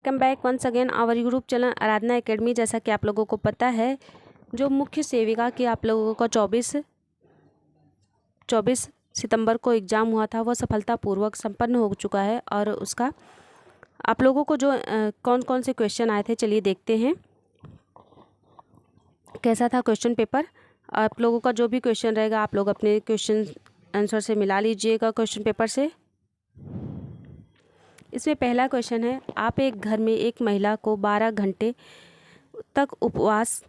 Welcome back once again our YouTube channel Aradhana Academy. जैसा कि आप लोगों को पता है, जो मुख्य सेविका की आप लोगों का 24 सितंबर को एग्ज़ाम हुआ था, वह सफलतापूर्वक संपन्न हो चुका है। और उसका आप लोगों को जो कौन कौन से क्वेश्चन आए थे, चलिए देखते हैं कैसा था क्वेश्चन पेपर। आप लोगों का जो भी क्वेश्चन रहेगा, आप लोग अपने क्वेश्चन आंसर से मिला लीजिएगा क्वेश्चन पेपर से। इसमें पहला क्वेश्चन है, आप एक घर में एक महिला को 12 घंटे तक उपवास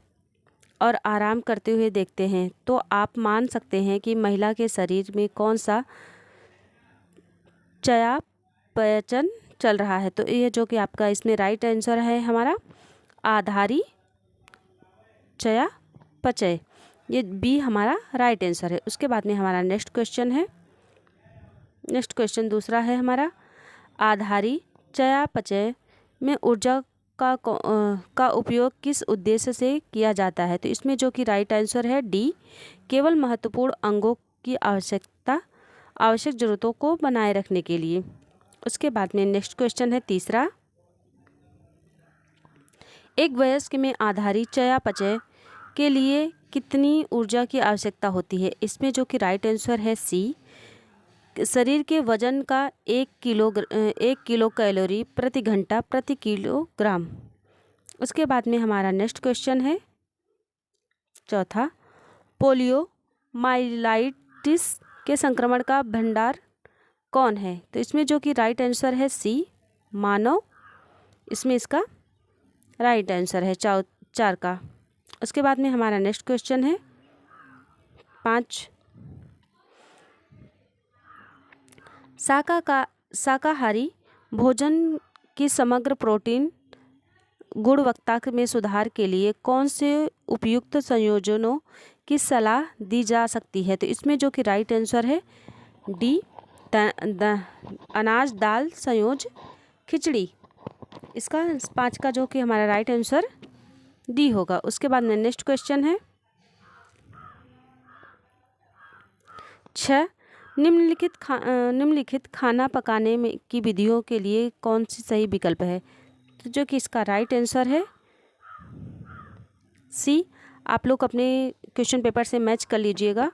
और आराम करते हुए देखते हैं, तो आप मान सकते हैं कि महिला के शरीर में कौन सा चयापचय चल रहा है। तो ये जो कि आपका इसमें राइट आंसर है हमारा आधारी चयापचय, ये बी हमारा राइट आंसर है। उसके बाद में हमारा नेक्स्ट क्वेश्चन दूसरा है हमारा, आधारी चयापचय में ऊर्जा का उपयोग किस उद्देश्य से किया जाता है। तो इसमें जो कि राइट आंसर है डी, केवल महत्वपूर्ण अंगों की आवश्यक जरूरतों को बनाए रखने के लिए। उसके बाद में नेक्स्ट क्वेश्चन है तीसरा, एक वयस्क में आधारी चयापचय के लिए कितनी ऊर्जा की आवश्यकता होती है। इसमें जो कि राइट आंसर है सी, शरीर के वजन का 1 किलो कैलोरी प्रति घंटा प्रति किलोग्राम। उसके बाद में हमारा नेक्स्ट क्वेश्चन है चौथा, पोलियोमाइलाइटिस के संक्रमण का भंडार कौन है। तो इसमें जो कि राइट आंसर है सी, मानव। इसमें इसका राइट आंसर है 4 का। उसके बाद में हमारा नेक्स्ट क्वेश्चन है 5, शाकाहारी भोजन की समग्र प्रोटीन गुणवत्ता में सुधार के लिए कौन से उपयुक्त संयोजनों की सलाह दी जा सकती है। तो इसमें जो कि राइट आंसर है डी, अनाज दाल संयोज खिचड़ी। इसका 5 का जो कि हमारा राइट आंसर डी होगा। उसके बाद में नेक्स्ट क्वेश्चन है 6, निम्नलिखित खाना पकाने में की विधियों के लिए कौन सी सही विकल्प है। तो जो कि इसका राइट आंसर है सी। आप लोग अपने क्वेश्चन पेपर से मैच कर लीजिएगा।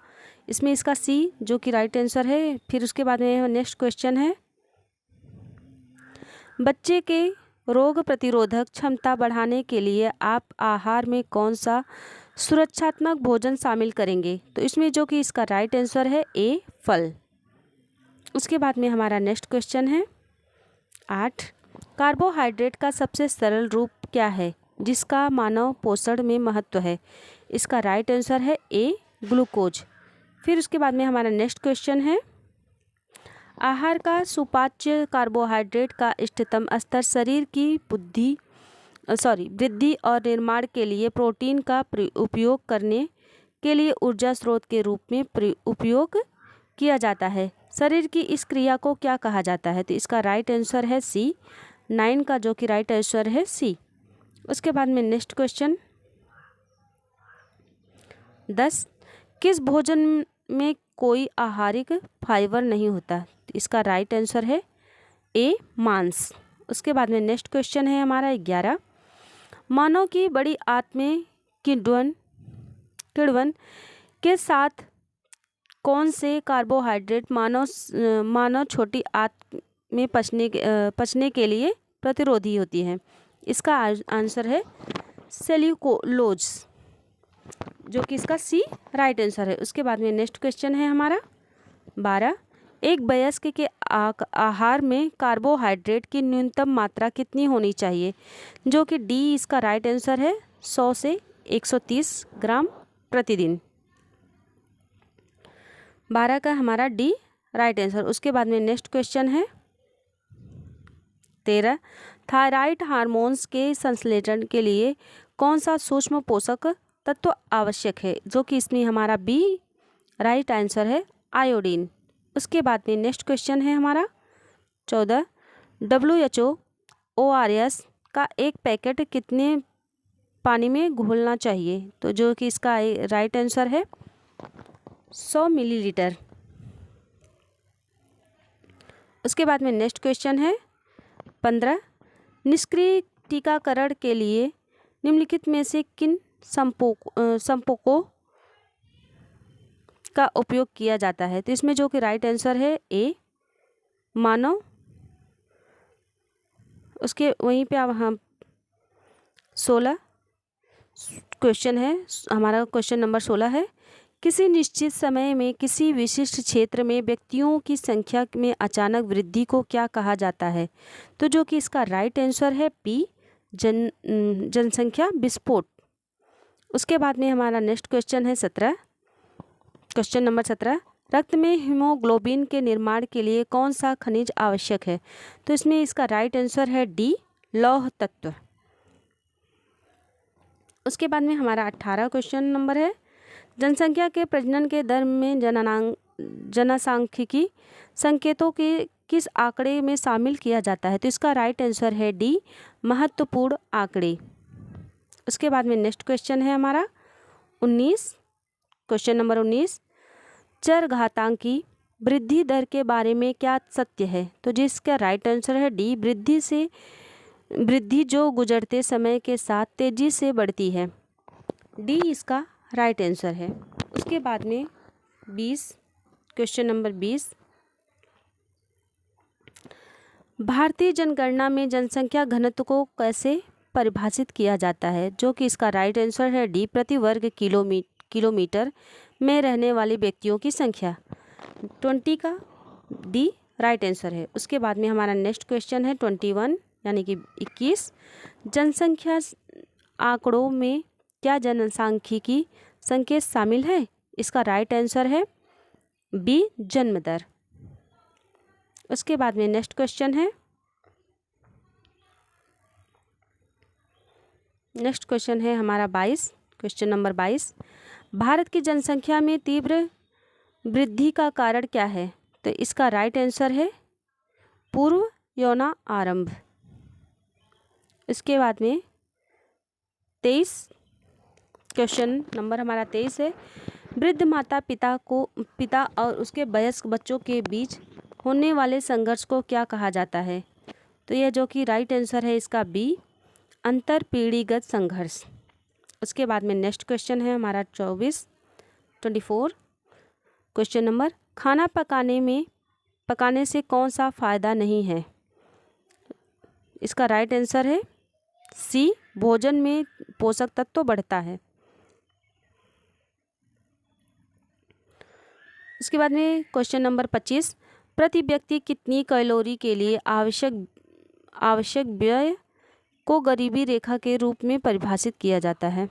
इसमें इसका सी जो कि राइट आंसर है। फिर उसके बाद में नेक्स्ट क्वेश्चन है, बच्चे के रोग प्रतिरोधक क्षमता बढ़ाने के लिए आप आहार में कौन सा सुरक्षात्मक भोजन शामिल करेंगे। तो इसमें जो कि इसका राइट आंसर है ए, फल। उसके बाद में हमारा नेक्स्ट क्वेश्चन है 8, कार्बोहाइड्रेट का सबसे सरल रूप क्या है जिसका मानव पोषण में महत्व है। इसका राइट आंसर है ए, ग्लूकोज। फिर उसके बाद में हमारा नेक्स्ट क्वेश्चन है, आहार का सुपाच्य कार्बोहाइड्रेट का इष्टतम स्तर शरीर की वृद्धि और निर्माण के लिए प्रोटीन का उपयोग करने के लिए ऊर्जा स्रोत के रूप में उपयोग किया जाता है। शरीर की इस क्रिया को क्या कहा जाता है। तो इसका राइट आंसर है सी, 9 का जो कि राइट आंसर है सी। उसके बाद में नेक्स्ट क्वेश्चन 10, किस भोजन में कोई आहारिक फाइबर नहीं होता। इसका राइट आंसर है ए, मांस। उसके बाद में नेक्स्ट क्वेश्चन है हमारा 11, मानव की बड़ी आंत किण्वन के साथ कौन से कार्बोहाइड्रेट मानव छोटी आंत में पचने के लिए प्रतिरोधी होती है। इसका आंसर है सेल्यूलोज, जो कि इसका सी राइट आंसर है। उसके बाद में नेक्स्ट क्वेश्चन है हमारा 12, एक वयस्क के आहार में कार्बोहाइड्रेट की न्यूनतम मात्रा कितनी होनी चाहिए। जो कि डी, इसका राइट आंसर है 100 से 130 ग्राम प्रतिदिन। 12 का हमारा डी राइट आंसर। उसके बाद में नेक्स्ट क्वेश्चन है 13, थायराइड हार्मोन्स के संश्लेषण के लिए कौन सा सूक्ष्म पोषक तत्व आवश्यक है। जो कि इसमें हमारा बी राइट आंसर है, आयोडीन। उसके बाद में नेक्स्ट क्वेश्चन है हमारा 14, WHO ORS का एक पैकेट कितने पानी में घोलना चाहिए। तो जो कि इसका राइट आंसर है 100 मिलीलीटर। उसके बाद में नेक्स्ट क्वेश्चन है 15, निष्क्रिय टीकाकरण के लिए निम्नलिखित में से किन संपोकों का उपयोग किया जाता है? तो इसमें जो कि राइट आंसर है ए मानव। उसके वहीं पे अब हम 16 क्वेश्चन है, हमारा क्वेश्चन नंबर 16 है, किसी निश्चित समय में किसी विशिष्ट क्षेत्र में व्यक्तियों की संख्या में अचानक वृद्धि को क्या कहा जाता है? तो जो कि इसका राइट आंसर है बी जनसंख्या विस्फोट। उसके बाद में हमारा नेक्स्ट क्वेश्चन है 17, क्वेश्चन नंबर 17, रक्त में हीमोग्लोबिन के निर्माण के लिए कौन सा खनिज आवश्यक है? तो इसमें इसका राइट आंसर है डी लौह तत्व। उसके बाद में हमारा 18 क्वेश्चन नंबर है, जनसंख्या के प्रजनन के दर में जनसांख्यिकी संकेतों के किस आंकड़े में शामिल किया जाता है? तो इसका राइट आंसर है डी महत्वपूर्ण आंकड़े। उसके बाद में नेक्स्ट क्वेश्चन है हमारा 19, क्वेश्चन नंबर 19, चरघातांकी वृद्धि दर के बारे में क्या सत्य है? तो जिसका राइट आंसर है डी वृद्धि जो गुजरते समय के साथ तेजी से बढ़ती है। डी इसका राइट आंसर है। उसके बाद में 20, क्वेश्चन नंबर 20, भारतीय जनगणना में जनसंख्या घनत्व को कैसे परिभाषित किया जाता है? जो कि इसका राइट आंसर है डी प्रति वर्ग किलोमीटर में रहने वाले व्यक्तियों की संख्या। 20 का डी राइट आंसर है। उसके बाद में हमारा नेक्स्ट क्वेश्चन है 21 यानी कि 21, जनसंख्या आंकड़ों में क्या जनसांख्यिकी संकेत शामिल है? इसका राइट आंसर है बी जन्म दर। उसके बाद में नेक्स्ट क्वेश्चन है, नेक्स्ट क्वेश्चन है हमारा 22, क्वेश्चन नंबर 22, भारत की जनसंख्या में तीव्र वृद्धि का कारण क्या है? तो इसका राइट आंसर है पूर्व यौना आरंभ। इसके बाद में 23, क्वेश्चन नंबर हमारा 23 है, वृद्ध माता पिता और उसके वयस्क बच्चों के बीच होने वाले संघर्ष को क्या कहा जाता है? तो यह जो कि राइट आंसर है इसका बी अंतर पीढ़ीगत संघर्ष। उसके बाद में नेक्स्ट क्वेश्चन है हमारा 24 क्वेश्चन नंबर, खाना पकाने से कौन सा फ़ायदा नहीं है? इसका राइट आंसर है सी भोजन में पोषक तत्व बढ़ता है। इसके बाद में क्वेश्चन नंबर 25, प्रति व्यक्ति कितनी कैलोरी के लिए आवश्यक व्यय को गरीबी रेखा के रूप में परिभाषित किया जाता है?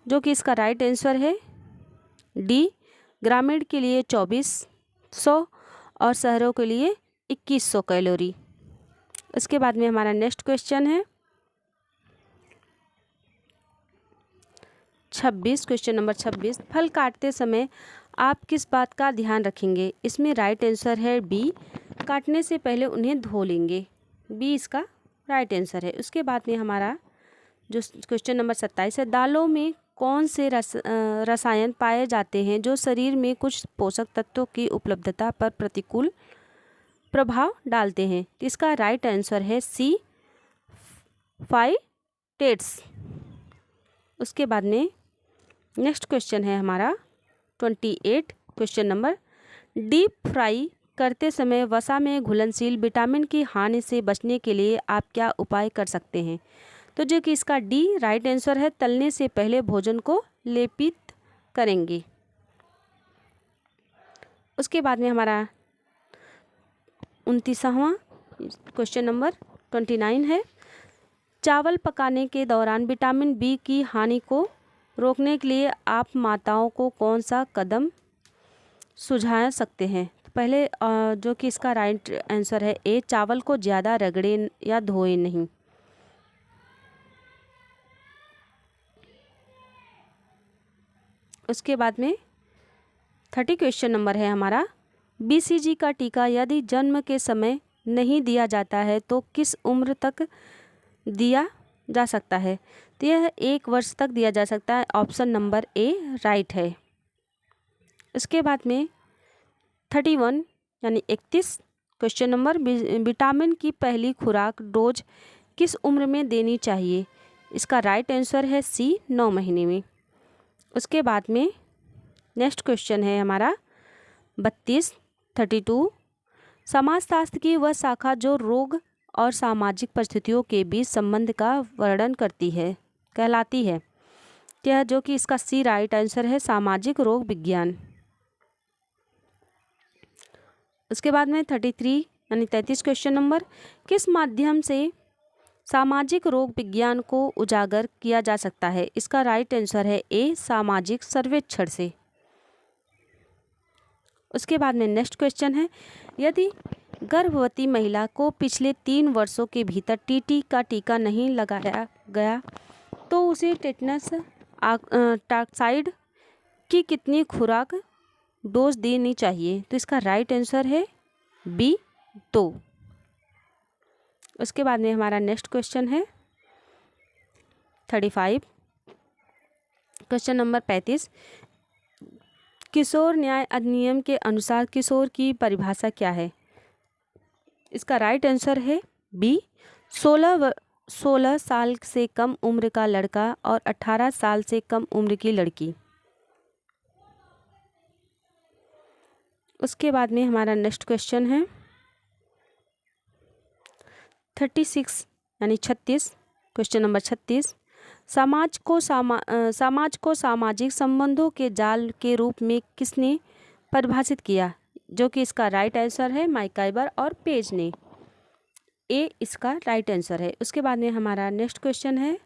जो कि इसका राइट आंसर है डी ग्रामीण के लिए 2400 और शहरों के लिए 2100 कैलोरी। इसके बाद में हमारा नेक्स्ट क्वेश्चन है 26, क्वेश्चन नंबर 26, फल काटते समय आप किस बात का ध्यान रखेंगे? इसमें राइट आंसर है बी काटने से पहले उन्हें धो लेंगे। बी इसका राइट आंसर है। उसके बाद में हमारा जो क्वेश्चन नंबर 27 है, दालों में कौन से रसायन पाए जाते हैं जो शरीर में कुछ पोषक तत्वों की उपलब्धता पर प्रतिकूल प्रभाव डालते हैं? तो इसका राइट आंसर है सी फाइटेट्स। उसके बाद में नेक्स्ट क्वेश्चन है हमारा 28, क्वेश्चन नंबर, डीप फ्राई करते समय वसा में घुलनशील विटामिन की हानि से बचने के लिए आप क्या उपाय कर सकते हैं? तो जो कि इसका डी राइट आंसर है, तलने से पहले भोजन को लेपित करेंगे। उसके बाद में हमारा 29वां क्वेश्चन नंबर 29 है, चावल पकाने के दौरान विटामिन बी की हानि को रोकने के लिए आप माताओं को कौन सा कदम सुझा सकते हैं? तो पहले जो कि इसका राइट आंसर है ए चावल को ज़्यादा रगड़े या धोए नहीं। उसके बाद में 30 क्वेश्चन नंबर है हमारा, बीसीजी का टीका यदि जन्म के समय नहीं दिया जाता है तो किस उम्र तक दिया जा सकता है? तो यह 1 वर्ष तक दिया जा सकता है। ऑप्शन नंबर ए राइट है। इसके बाद में 31 यानी 31 क्वेश्चन नंबर, विटामिन की पहली खुराक डोज किस उम्र में देनी चाहिए? इसका राइट आंसर है सी, 9 महीने में। उसके बाद में नेक्स्ट क्वेश्चन है हमारा 32 समाजशास्त्र की वह शाखा जो रोग और सामाजिक परिस्थितियों के बीच संबंध का वर्णन करती है कहलाती है क्या? जो कि इसका सी राइट आंसर है, सामाजिक रोग विज्ञान। उसके बाद में 33 यानी 33 क्वेश्चन नंबर, किस माध्यम से सामाजिक रोग विज्ञान को उजागर किया जा सकता है? इसका राइट आंसर है ए, सामाजिक सर्वेक्षण से। उसके बाद में नेक्स्ट क्वेश्चन है, यदि गर्भवती महिला को पिछले 3 वर्षों के भीतर टीटी का टीका नहीं लगाया गया तो उसे टेटनस टॉक्साइड की कितनी खुराक डोज देनी चाहिए? तो इसका राइट आंसर है बी, 2। उसके बाद में हमारा नेक्स्ट क्वेश्चन है 35 क्वेश्चन नंबर 35, किशोर न्याय अधिनियम के अनुसार किशोर की परिभाषा क्या है? इसका राइट आंसर है बी, 16 साल से कम उम्र का लड़का और 18 साल से कम उम्र की लड़की। उसके बाद में हमारा नेक्स्ट क्वेश्चन है 36 यानी 36 क्वेश्चन नंबर 36, समाज को सामाजिक संबंधों के जाल के रूप में किसने परिभाषित किया? जो कि इसका राइट आंसर है मैकाइबर और पेज ने। ए इसका राइट आंसर है। उसके बाद में हमारा नेक्स्ट क्वेश्चन है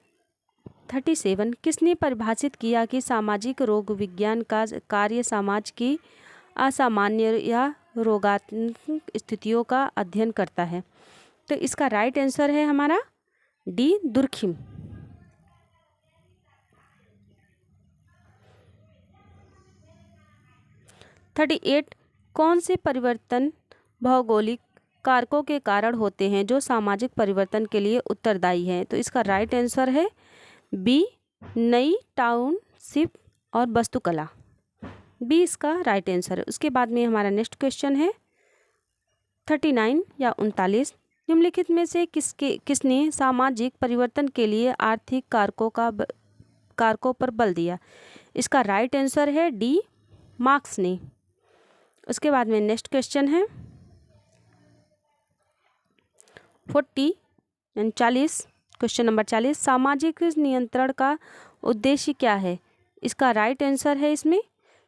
37, किसने परिभाषित किया कि सामाजिक रोग विज्ञान का कार्य समाज की असामान्य या रोगात्मक स्थितियों का अध्ययन करता है? तो इसका राइट आंसर है हमारा डी, दुर्खिम। थर्टी कौन से परिवर्तन भौगोलिक कारकों के कारण होते हैं जो सामाजिक परिवर्तन के लिए उत्तरदायी हैं? तो इसका राइट आंसर है बी, नई टाउनशिप और वास्तुकला। बी इसका राइट आंसर है। उसके बाद में हमारा नेक्स्ट क्वेश्चन है 39 या 39, निम्नलिखित में से किसने सामाजिक परिवर्तन के लिए आर्थिक कारकों पर बल दिया? इसका राइट आंसर है डी, मार्क्स ने। उसके बाद में नेक्स्ट क्वेश्चन है 40 क्वेश्चन नंबर 40, सामाजिक नियंत्रण का उद्देश्य क्या है? इसका राइट आंसर है इसमें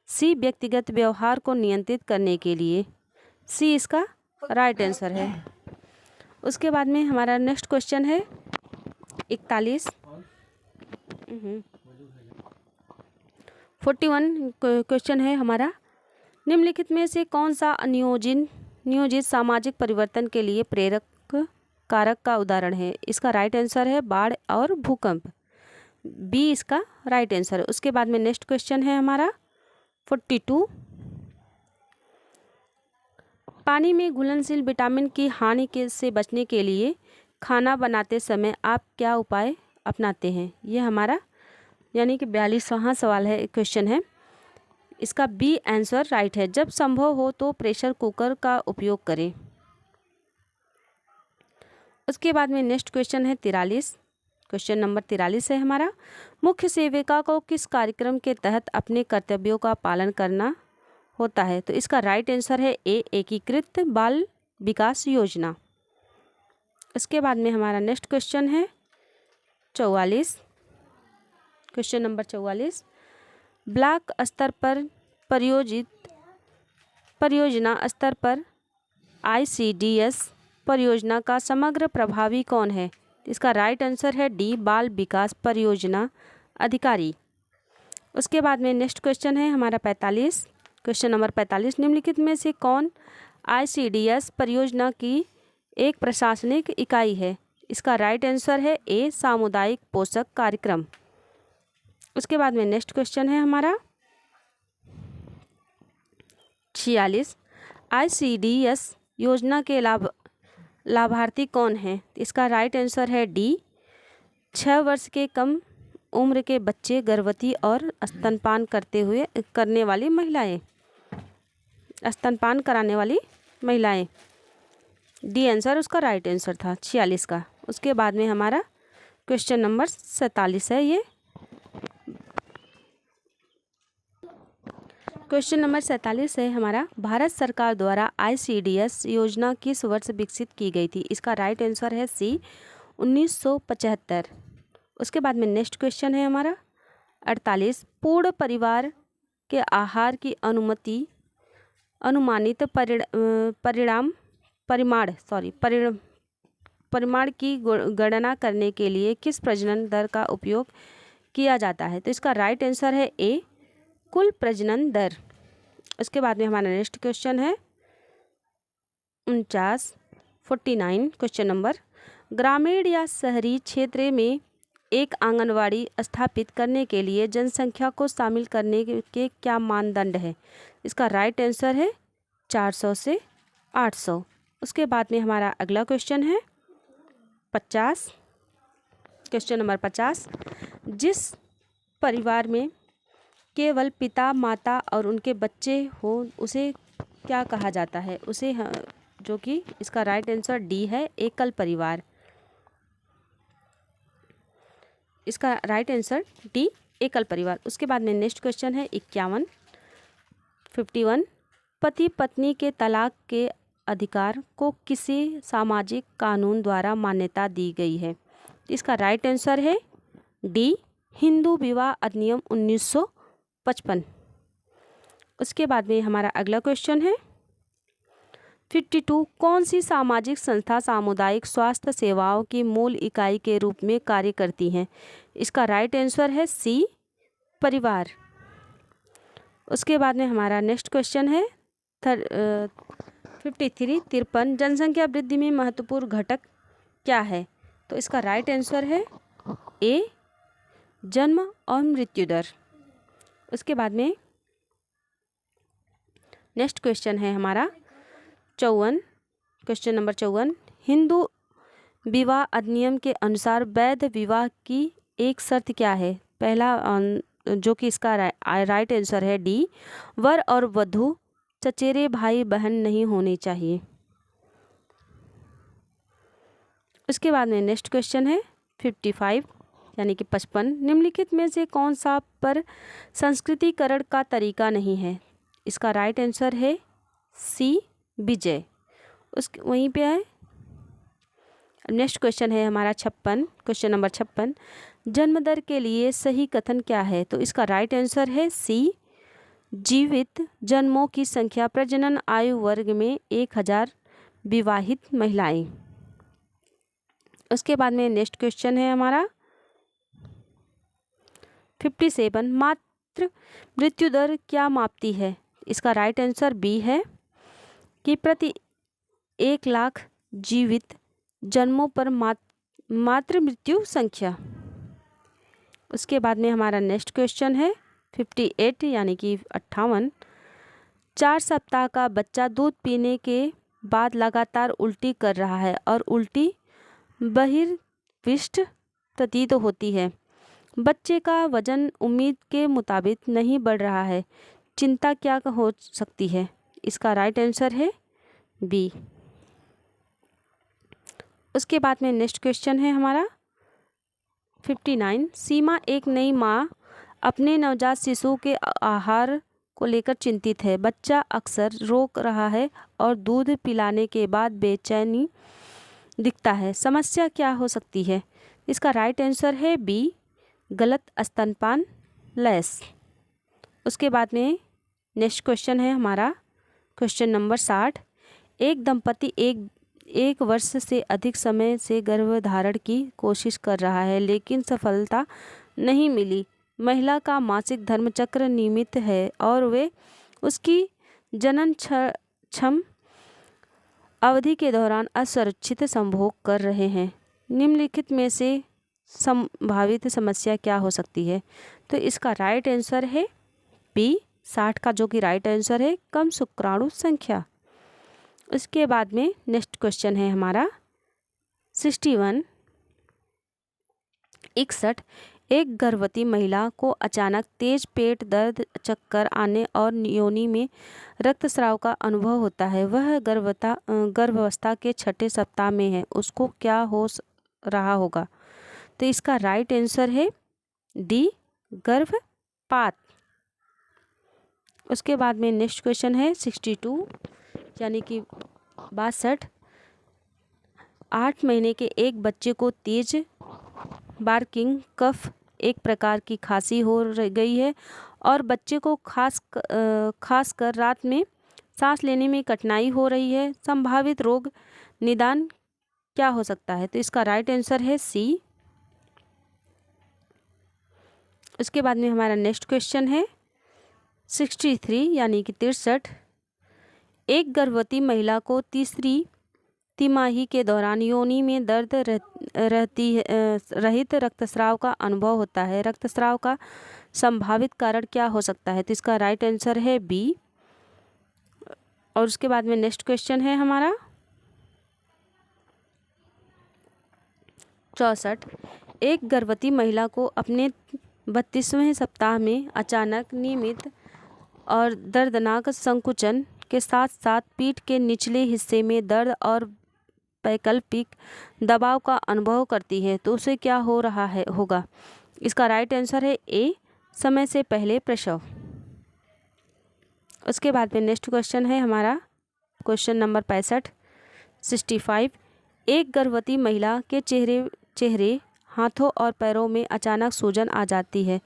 सी, व्यक्तिगत व्यवहार को नियंत्रित करने के लिए। सी इसका राइट आंसर है। उसके बाद में हमारा नेक्स्ट क्वेश्चन है 41 41 क्वेश्चन है हमारा, निम्नलिखित में से कौन सा नियोजित सामाजिक परिवर्तन के लिए प्रेरक कारक का उदाहरण है? इसका राइट आंसर है बाढ़ और भूकंप। बी इसका राइट आंसर है। उसके बाद में नेक्स्ट क्वेश्चन है हमारा 42, पानी में घुलनशील विटामिन की हानि से बचने के लिए खाना बनाते समय आप क्या उपाय अपनाते हैं? ये हमारा यानी कि 42वां सवाल है, क्वेश्चन है। इसका बी आंसर राइट है, जब संभव हो तो प्रेशर कुकर का उपयोग करें। उसके बाद में नेक्स्ट क्वेश्चन है 43, क्वेश्चन नंबर 43 है हमारा, मुख्य सेविका को किस कार्यक्रम के तहत अपने कर्तव्यों का पालन करना होता है? तो इसका राइट आंसर है ए, एकीकृत बाल विकास योजना। उसके बाद में हमारा नेक्स्ट क्वेश्चन है 44, क्वेश्चन नंबर 44, ब्लॉक स्तर पर परियोजना स्तर पर ICDS परियोजना का समग्र प्रभावी कौन है? इसका राइट आंसर है डी, बाल विकास परियोजना अधिकारी। उसके बाद में नेक्स्ट क्वेश्चन है हमारा 45, क्वेश्चन नंबर 45, निम्नलिखित में से कौन ICDS परियोजना की एक प्रशासनिक इकाई है? इसका राइट आंसर है ए, सामुदायिक पोषक कार्यक्रम। उसके बाद में नेक्स्ट क्वेश्चन है हमारा 46, ICDS योजना के लाभार्थी कौन हैं? इसका राइट आंसर है डी, 6 वर्ष के कम उम्र के बच्चे, गर्भवती और स्तनपान कराने वाली महिलाएं। डी आंसर उसका राइट आंसर था 46 का। उसके बाद में हमारा क्वेश्चन नंबर 47 है। ये क्वेश्चन नंबर 47 है हमारा, भारत सरकार द्वारा ICDS योजना किस वर्ष विकसित की गई थी? इसका राइट आंसर है सी 1975। उसके बाद में नेक्स्ट क्वेश्चन है हमारा 48, पूर्ण परिवार के आहार की अनुमानित परिमाण की गणना करने के लिए किस प्रजनन दर का उपयोग किया जाता है? तो इसका राइट आंसर है ए, कुल प्रजनन दर। उसके बाद में हमारा नेक्स्ट क्वेश्चन है 49 क्वेश्चन नंबर, ग्रामीण या शहरी क्षेत्र में एक आंगनवाड़ी स्थापित करने के लिए जनसंख्या को शामिल करने के क्या मानदंड है? इसका राइट आंसर है 400 से 800। उसके बाद में हमारा अगला क्वेश्चन है 50, क्वेश्चन नंबर 50, जिस परिवार में केवल पिता माता और उनके बच्चे हो उसे क्या कहा जाता है? उसे जो कि इसका राइट आंसर डी है, एकल परिवार। इसका राइट आंसर डी, एकल परिवार। उसके बाद में नेक्स्ट क्वेश्चन है 51, पति पत्नी के तलाक के अधिकार को किसी सामाजिक कानून द्वारा मान्यता दी गई है? इसका राइट आंसर है डी, हिंदू विवाह अधिनियम 1955। उसके बाद में हमारा अगला क्वेश्चन है 52, कौन सी सामाजिक संस्था सामुदायिक स्वास्थ्य सेवाओं की मूल इकाई के रूप में कार्य करती हैं? इसका राइट आंसर है सी, परिवार। उसके बाद में हमारा नेक्स्ट क्वेश्चन है 53, जनसंख्या वृद्धि में महत्वपूर्ण घटक क्या है? तो इसका राइट आंसर है ए, जन्म और मृत्यु दर। उसके बाद में नेक्स्ट क्वेश्चन है हमारा 54, क्वेश्चन नंबर 54, हिंदू विवाह अधिनियम के अनुसार वैध विवाह की एक शर्त क्या है? पहला जो कि इसका राइट आंसर है डी, वर और वधू चचेरे भाई बहन नहीं होने चाहिए। उसके बाद में नेक्स्ट क्वेश्चन है 55 यानी कि 55, निम्नलिखित में से कौन सा पर संस्कृतिकरण का तरीका नहीं है? इसका राइट आंसर है सी, विजय। वहीं पे है नेक्स्ट क्वेश्चन है हमारा 56, क्वेश्चन नंबर 56, जन्म दर के लिए सही कथन क्या है? तो इसका राइट आंसर है सी, जीवित जन्मों की संख्या प्रजनन आयु वर्ग में 1000 विवाहित महिलाएं। उसके बाद में नेक्स्ट क्वेश्चन है हमारा 57, मातृ मृत्यु दर क्या मापती है? इसका राइट आंसर बी है कि प्रति 1 लाख जीवित जन्मों पर मातृ मृत्यु संख्या। उसके बाद में हमारा नेक्स्ट क्वेश्चन है 58 यानी कि 58, 4 सप्ताह का बच्चा दूध पीने के बाद लगातार उल्टी कर रहा है और उल्टी बहिर्विष्ट प्रतीत होती है। बच्चे का वजन उम्मीद के मुताबिक नहीं बढ़ रहा है, चिंता क्या हो सकती है? इसका राइट आंसर है बी। उसके बाद में नेक्स्ट क्वेश्चन है हमारा 59, सीमा एक नई माँ अपने नवजात शिशु के आहार को लेकर चिंतित है। बच्चा अक्सर रोक रहा है और दूध पिलाने के बाद बेचैनी दिखता है, समस्या क्या हो सकती है? इसका राइट आंसर है बी, गलत स्तनपान लैस। उसके बाद में नेक्स्ट क्वेश्चन है हमारा क्वेश्चन नंबर 60, एक दंपति एक वर्ष से अधिक समय से गर्भधारण की कोशिश कर रहा है लेकिन सफलता नहीं मिली। महिला का मासिक धर्मचक्र नियमित है और वे उसकी जनन क्षम अवधि के दौरान असुरक्षित संभोग कर रहे हैं। निम्नलिखित में से संभावित समस्या क्या हो सकती है? तो इसका राइट आंसर है बी, 60 का जो कि राइट आंसर है कम शुक्राणु संख्या। उसके बाद में नेक्स्ट क्वेश्चन है हमारा 61, 61, एक गर्भवती महिला को अचानक तेज पेट दर्द, चक्कर आने और योनि में रक्तस्राव का अनुभव होता है। वह गर्भावस्था के 6ठे सप्ताह में है। उसको क्या हो रहा होगा। तो इसका राइट आंसर है डी, गर्भपात। उसके बाद में नेक्स्ट क्वेश्चन है 62 यानी कि 62। 8 महीने के एक बच्चे को तेज बार्किंग कफ एक प्रकार की खांसी हो गई है और बच्चे को खासकर रात में सांस लेने में कठिनाई हो रही है। संभावित रोग निदान क्या हो सकता है? तो इसका राइट आंसर है सी। उसके बाद में हमारा नेक्स्ट क्वेश्चन है 63 यानी कि 63। एक गर्भवती महिला को तीसरी तिमाही के दौरान योनि में दर्द रहित रक्तस्राव का अनुभव होता है। रक्तस्राव का संभावित कारण क्या हो सकता है? तो इसका राइट आंसर है बी। और उसके बाद में नेक्स्ट क्वेश्चन है हमारा 64। एक गर्भवती महिला को अपने 32वें सप्ताह में अचानक नियमित और दर्दनाक संकुचन के साथ साथ पीठ के निचले हिस्से में दर्द और वैकल्पिक दबाव का अनुभव करती है तो उसे क्या हो रहा है होगा? इसका राइट आंसर है ए, समय से पहले प्रसव। उसके बाद में नेक्स्ट क्वेश्चन है हमारा क्वेश्चन नंबर 65। एक गर्भवती महिला के चेहरे, हाथों और पैरों में अचानक सूजन आ जाती है।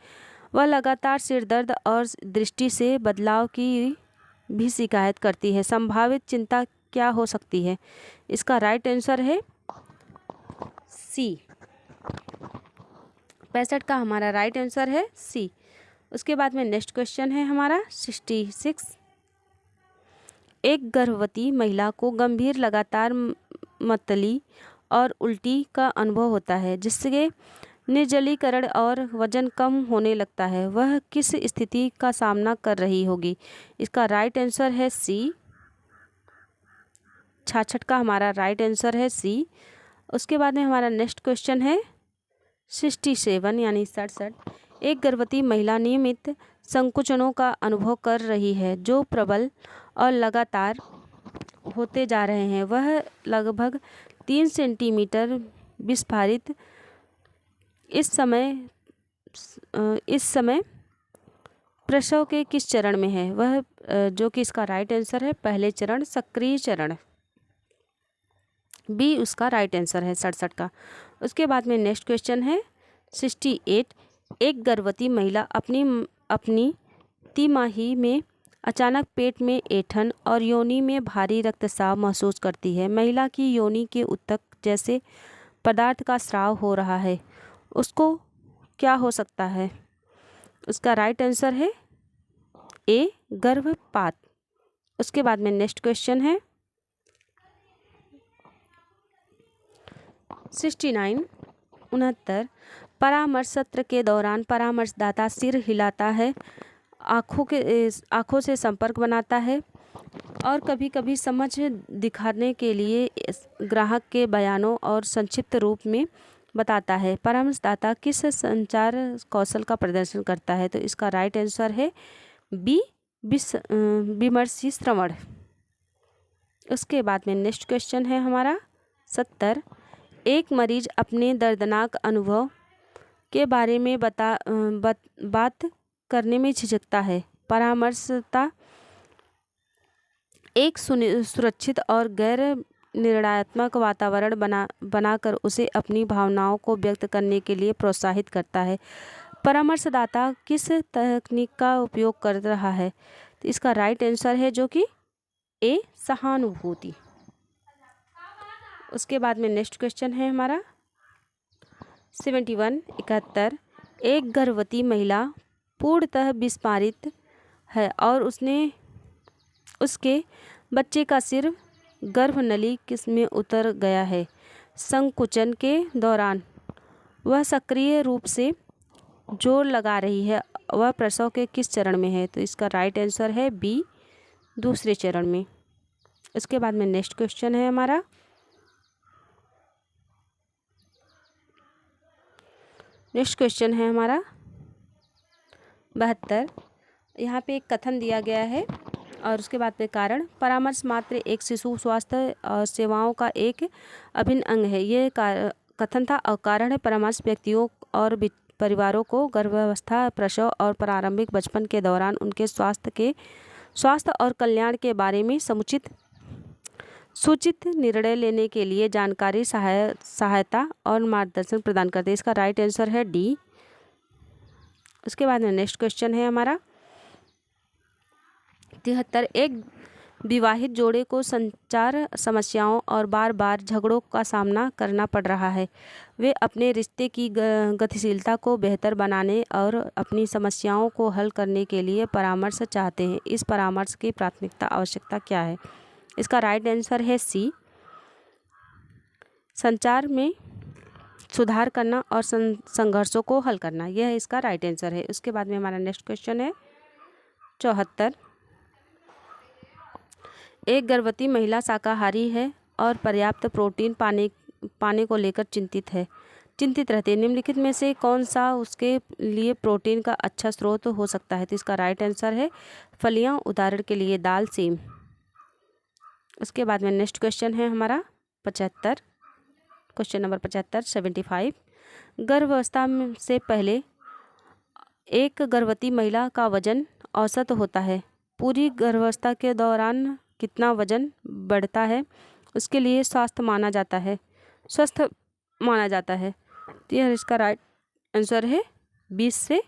वह लगातार सिर दर्द और दृष्टि से बदलाव की भी शिकायत करती है। संभावित चिंता क्या हो सकती है? इसका राइट आंसर है सी। 65 का हमारा राइट आंसर है सी। उसके बाद में नेक्स्ट क्वेश्चन है हमारा 66। एक गर्भवती महिला को गंभीर लगातार मतली और उल्टी का अनुभव होता है जिससे निर्जलीकरण और वजन कम होने लगता है। वह किस स्थिति का सामना कर रही होगी? इसका राइट आंसर है सी। 66 का हमारा राइट आंसर है सी। उसके बाद में हमारा नेक्स्ट क्वेश्चन है 67 यानी 67। एक गर्भवती महिला नियमित संकुचनों का अनुभव कर रही है जो प्रबल और लगातार होते जा रहे हैं। वह लगभग 3 सेंटीमीटर विस्फारित इस समय प्रसव के किस चरण में है? वह जो कि इसका राइट आंसर है पहले चरण, सक्रिय चरण। बी उसका राइट आंसर है 67 का। उसके बाद में नेक्स्ट क्वेश्चन है 68। एक गर्भवती महिला अपनी तिमाही में अचानक पेट में ऐंठन और योनि में भारी रक्तस्राव महसूस करती है। महिला की योनि के ऊतक जैसे पदार्थ का स्राव हो रहा है। उसको क्या हो सकता है? उसका राइट आंसर है ए, गर्भपात। उसके बाद में नेक्स्ट क्वेश्चन है 69। परामर्श सत्र के दौरान परामर्शदाता सिर हिलाता है, आँखों से संपर्क बनाता है और कभी कभी समझ दिखाने के लिए ग्राहक के बयानों और संक्षिप्त रूप में बताता है। परामर्शदाता किस संचार कौशल का प्रदर्शन करता है? तो इसका राइट आंसर है बी, विमर्शी श्रवण। उसके बाद में नेक्स्ट क्वेश्चन है हमारा 70। एक मरीज अपने दर्दनाक अनुभव के बारे में बात करने में झिझकता है। परामर्शदाता एक सुरक्षित और गैर निर्णयात्मक वातावरण बनाकर उसे अपनी भावनाओं को व्यक्त करने के लिए प्रोत्साहित करता है। परामर्शदाता किस तकनीक का उपयोग कर रहा है? तो इसका राइट आंसर है जो कि ए, सहानुभूति। उसके बाद में नेक्स्ट क्वेश्चन है हमारा 71। एक गर्भवती महिला पूर्णतः विस्फारित है और उसके बच्चे का सिर गर्भनली में उतर गया है। संकुचन के दौरान वह सक्रिय रूप से जोर लगा रही है। वह प्रसव के किस चरण में है? तो इसका राइट आंसर है बी, दूसरे चरण में। इसके बाद में नेक्स्ट क्वेश्चन है हमारा 72। यहाँ पे एक कथन दिया गया है और उसके बाद में कारण। परामर्श मात्र एक शिशु स्वास्थ्य सेवाओं का एक अभिन्न अंग है। ये कथन था अकारण परामर्श व्यक्तियों और परिवारों को गर्भावस्था, प्रसव और प्रारंभिक बचपन के दौरान उनके स्वास्थ्य और कल्याण के बारे में सूचित निर्णय लेने के लिए जानकारी, सहायता और मार्गदर्शन प्रदान करते हैं। इसका राइट आंसर है डी। उसके बाद में नेक्स्ट क्वेश्चन है हमारा 73। एक विवाहित जोड़े को संचार समस्याओं और बार बार झगड़ों का सामना करना पड़ रहा है। वे अपने रिश्ते की गतिशीलता को बेहतर बनाने और अपनी समस्याओं को हल करने के लिए परामर्श चाहते हैं। इस परामर्श की प्राथमिकता आवश्यकता क्या है? इसका राइट आंसर है सी, संचार में सुधार करना और संघर्षों को हल करना। यह इसका राइट आंसर है। उसके बाद में हमारा नेक्स्ट क्वेश्चन है 74। एक गर्भवती महिला शाकाहारी है और पर्याप्त प्रोटीन पाने को लेकर चिंतित रहती है। निम्नलिखित में से कौन सा उसके लिए प्रोटीन का अच्छा स्रोत हो सकता है? तो इसका राइट आंसर है फलियां, उदाहरण के लिए दाल, सेम। उसके बाद में नेक्स्ट क्वेश्चन है हमारा 75, क्वेश्चन नंबर 75 75। गर्भावस्था से पहले एक गर्भवती महिला का वजन औसत होता है। पूरी गर्भावस्था के दौरान कितना वजन बढ़ता है उसके लिए स्वस्थ माना जाता है। तो यह इसका राइट आंसर है 20 से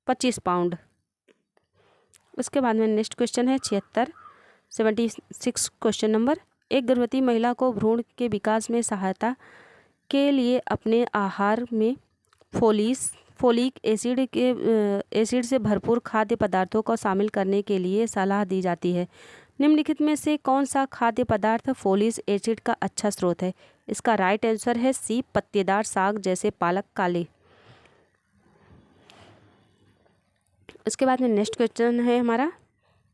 25 पाउंड। उसके बाद में नेक्स्ट क्वेश्चन है 76 क्वेश्चन नंबर। एक गर्भवती महिला को भ्रूण के विकास में सहायता के लिए अपने आहार में फोलिक एसिड से भरपूर खाद्य पदार्थों को शामिल करने के लिए सलाह दी जाती है। निम्नलिखित में से कौन सा खाद्य पदार्थ फोलिक एसिड का अच्छा स्रोत है? इसका राइट आंसर है सी, पत्तेदार साग जैसे पालक, काले। उसके बाद में नेक्स्ट क्वेश्चन है हमारा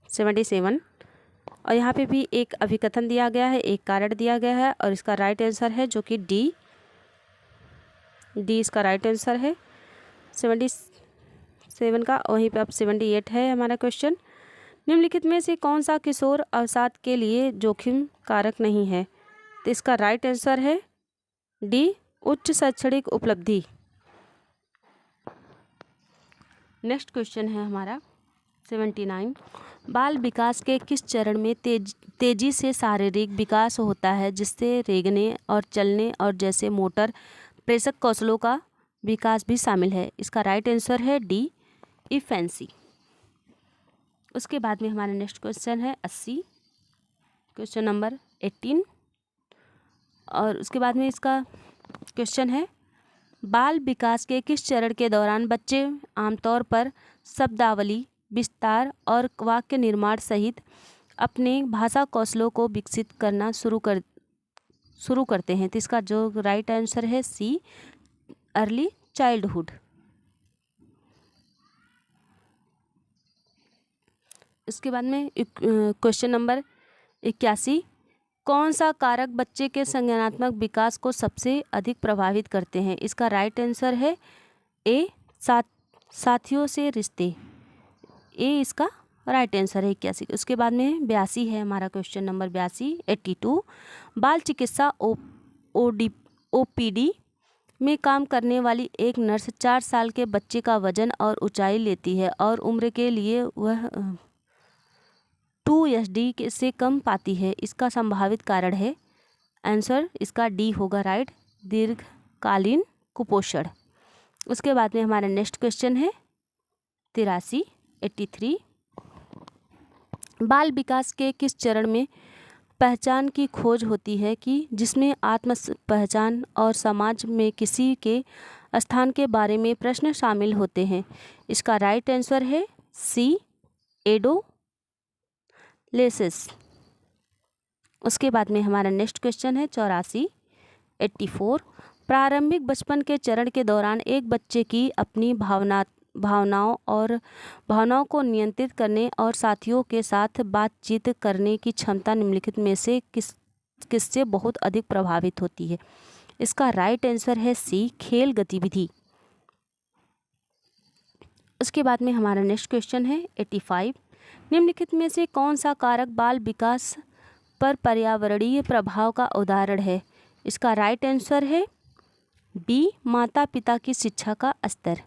77 और यहाँ पे भी एक अभिकथन दिया गया है, एक कारण दिया गया है और इसका राइट आंसर है जो कि डी इसका राइट आंसर है 77 का। वहीं पे अब 78 है हमारा क्वेश्चन। निम्नलिखित में से कौन सा किशोर अवसाद के लिए जोखिम कारक नहीं है? तो इसका राइट आंसर है डी, उच्च शैक्षणिक उपलब्धि। नेक्स्ट क्वेश्चन है हमारा 79। बाल विकास के किस चरण में तेजी से शारीरिक विकास होता है जिससे रेंगने और चलने और जैसे मोटर प्रेषक कौशलों का विकास भी शामिल है? इसका राइट आंसर है डी, इन्फेंसी। उसके बाद में हमारा नेक्स्ट क्वेश्चन है 80, क्वेश्चन नंबर 18 और उसके बाद में इसका क्वेश्चन है बाल विकास के किस चरण के दौरान बच्चे आमतौर पर शब्दावली, विस्तार और वाक्य निर्माण सहित अपने भाषा कौशलों को विकसित करना शुरू करते हैं? तो इसका जो राइट आंसर है सी, अर्ली चाइल्डहुड। इसके बाद में क्वेश्चन नंबर 81। कौन सा कारक बच्चे के संज्ञानात्मक विकास को सबसे अधिक प्रभावित करते हैं? इसका राइट आंसर है ए, साथियों से रिश्ते। ए इसका राइट आंसर है 81। उसके बाद में 82 है हमारा क्वेश्चन नंबर 82 82। बाल चिकित्सा ओपीडी में काम करने वाली एक नर्स 4 साल के बच्चे का वजन और ऊंचाई लेती है और उम्र के लिए वह 2 SD से कम पाती है। इसका संभावित कारण है? आंसर इसका डी होगा राइट, दीर्घकालीन कुपोषण। उसके बाद में हमारा नेक्स्ट क्वेश्चन है 83 83। बाल विकास के किस चरण में पहचान की खोज होती है कि जिसमें आत्म पहचान और समाज में किसी के स्थान के बारे में प्रश्न शामिल होते हैं? इसका राइट आंसर है सी, एडोलेसेंस। उसके बाद में हमारा नेक्स्ट क्वेश्चन है 84 84। प्रारंभिक बचपन के चरण के दौरान एक बच्चे की अपनी भावनाओं को नियंत्रित करने और साथियों के साथ बातचीत करने की क्षमता निम्नलिखित में से किससे बहुत अधिक प्रभावित होती है? इसका राइट आंसर है सी, खेल गतिविधि। उसके बाद में हमारा नेक्स्ट क्वेश्चन है 85। निम्नलिखित में से कौन सा कारक बाल विकास पर पर्यावरणीय प्रभाव का उदाहरण है? इसका राइट आंसर है बी माता पिता की शिक्षा का स्तर।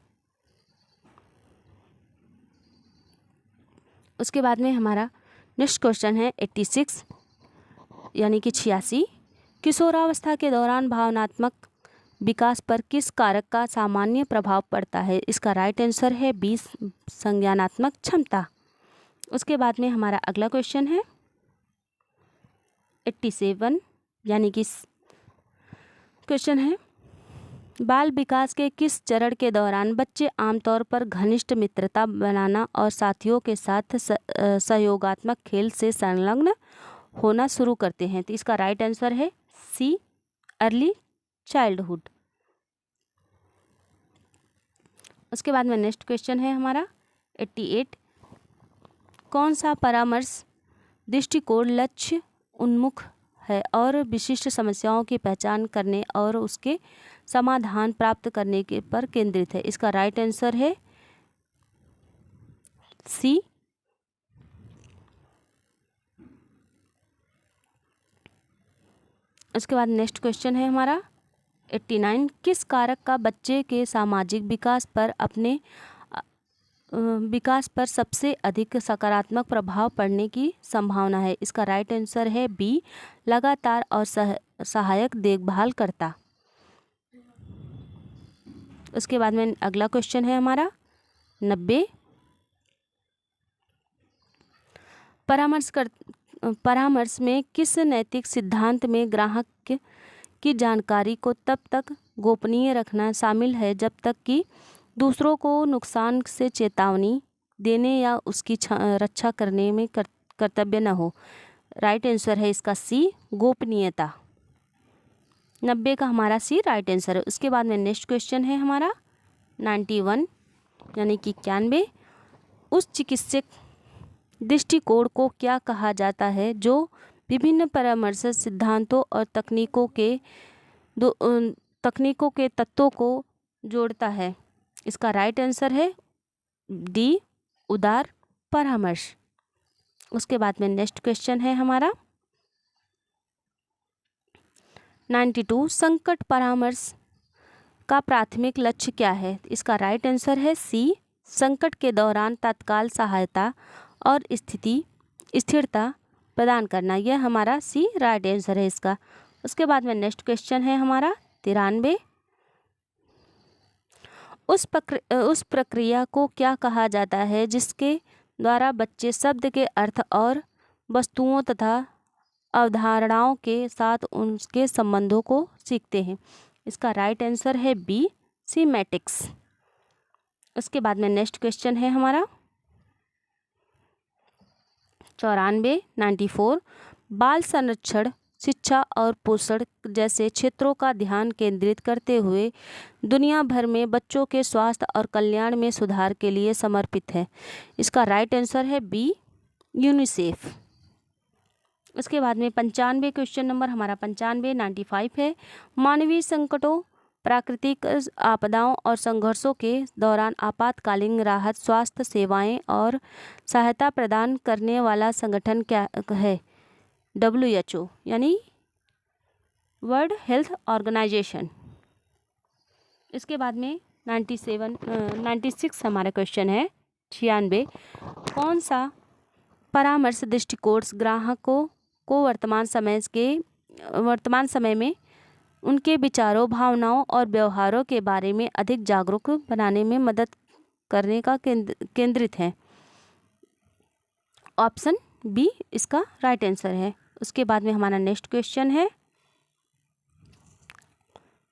उसके बाद में हमारा नेक्स्ट क्वेश्चन है 86 यानी कि 86। किशोरावस्था के दौरान भावनात्मक विकास पर किस कारक का सामान्य प्रभाव पड़ता है? इसका राइट आंसर है बी संज्ञानात्मक क्षमता। उसके बाद में हमारा अगला क्वेश्चन है 87 यानी कि क्वेश्चन है बाल विकास के किस चरण के दौरान बच्चे आमतौर पर घनिष्ठ मित्रता बनाना और साथियों के साथ सहयोगात्मक खेल से संलग्न होना शुरू करते हैं? तो इसका राइट आंसर है सी अर्ली चाइल्डहुड। उसके बाद में नेक्स्ट क्वेश्चन है हमारा 88। कौन सा परामर्श दृष्टिकोण लक्ष्य उन्मुख है और विशिष्ट समस्याओं की पहचान करने और उसके समाधान प्राप्त करने के पर केंद्रित है? इसका राइट आंसर है सी उसके बाद नेक्स्ट क्वेश्चन है हमारा 89। किस कारक का बच्चे के सामाजिक विकास पर सबसे अधिक सकारात्मक प्रभाव पड़ने की संभावना है? इसका राइट आंसर है बी लगातार और सहायक देखभाल करता। उसके बाद में अगला क्वेश्चन है हमारा 90। परामर्श में किस नैतिक सिद्धांत में ग्राहक की जानकारी को तब तक गोपनीय रखना शामिल है जब तक कि दूसरों को नुकसान से चेतावनी देने या उसकी रक्षा करने में कर्तव्य न हो? राइट आंसर है इसका सी गोपनीयता। 90 का हमारा सी राइट आंसर है। उसके बाद में नेक्स्ट क्वेश्चन है हमारा 91 यानी कि 91। उस चिकित्सक दृष्टिकोण को क्या कहा जाता है जो विभिन्न परामर्श सिद्धांतों और तकनीकों के तत्वों को जोड़ता है? इसका राइट आंसर है डी उदार परामर्श। उसके बाद में नेक्स्ट क्वेश्चन है हमारा 92। संकट परामर्श का प्राथमिक लक्ष्य क्या है? इसका राइट आंसर है सी संकट के दौरान तत्काल सहायता और स्थिरता प्रदान करना। यह हमारा सी राइट आंसर है इसका। उसके बाद में नेक्स्ट क्वेश्चन है हमारा 93। उस प्रक्रिया को क्या कहा जाता है जिसके द्वारा बच्चे शब्द के अर्थ और वस्तुओं तथा अवधारणाओं के साथ उनके संबंधों को सीखते हैं? इसका राइट आंसर है बी सीमैटिक्स। उसके बाद में नेक्स्ट क्वेश्चन है हमारा 94 बाल संरक्षण शिक्षा और पोषण जैसे क्षेत्रों का ध्यान केंद्रित करते हुए दुनिया भर में बच्चों के स्वास्थ्य और कल्याण में सुधार के लिए समर्पित है? इसका राइट आंसर है बी यूनिसेफ। उसके बाद में 95 क्वेश्चन नंबर हमारा 95 है। मानवीय संकटों प्राकृतिक आपदाओं और संघर्षों के दौरान आपातकालीन राहत स्वास्थ्य सेवाएं और सहायता प्रदान करने वाला संगठन क्या है? WHO यानी वर्ल्ड हेल्थ ऑर्गेनाइजेशन। इसके बाद में 96 हमारा क्वेश्चन है 96। कौन सा परामर्श दृष्टिकोण ग्राहकों को वर्तमान समय में उनके विचारों भावनाओं और व्यवहारों के बारे में अधिक जागरूक बनाने में मदद करने का केंद्रित है? ऑप्शन बी इसका राइट आंसर है। उसके बाद में हमारा नेक्स्ट क्वेश्चन है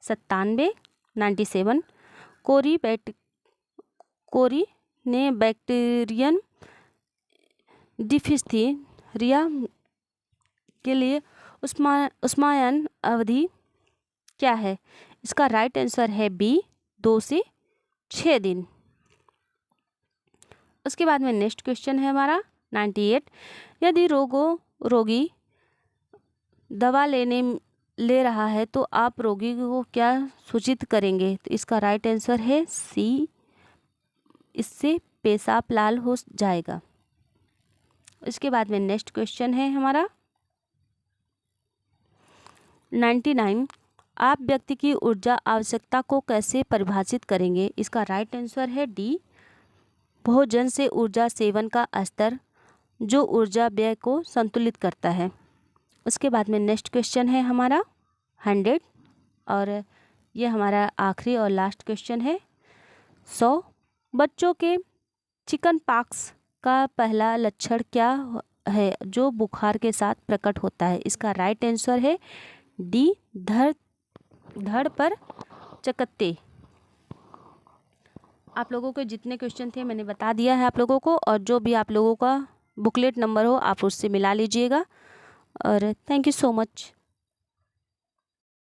97 कोरी ने बैक्टीरियन डिफथिरिया के लिए उष्मायन अवधि क्या है? इसका राइट आंसर है बी 2 से 6 दिन। उसके बाद में नेक्स्ट क्वेश्चन है हमारा 98। यदि रोगी दवा ले रहा है तो आप रोगी को क्या सूचित करेंगे? तो इसका राइट आंसर है सी इससे पेशाब लाल हो जाएगा। इसके बाद में नेक्स्ट क्वेश्चन है हमारा 99। आप व्यक्ति की ऊर्जा आवश्यकता को कैसे परिभाषित करेंगे? इसका राइट आंसर है डी, भोजन से ऊर्जा सेवन का स्तर जो ऊर्जा व्यय को संतुलित करता है। उसके बाद में नेक्स्ट क्वेश्चन है हमारा 100 और ये हमारा आखिरी और लास्ट क्वेश्चन है 100। बच्चों के चिकन पॉक्स का पहला लक्षण क्या है जो बुखार के साथ प्रकट होता है? इसका राइट आंसर है डी, धड़ पर चकत्ते। आप लोगों के जितने क्वेश्चन थे मैंने बता दिया है आप लोगों को, और जो भी आप लोगों का बुकलेट नंबर हो आप उससे मिला लीजिएगा। और थैंक यू सो मच।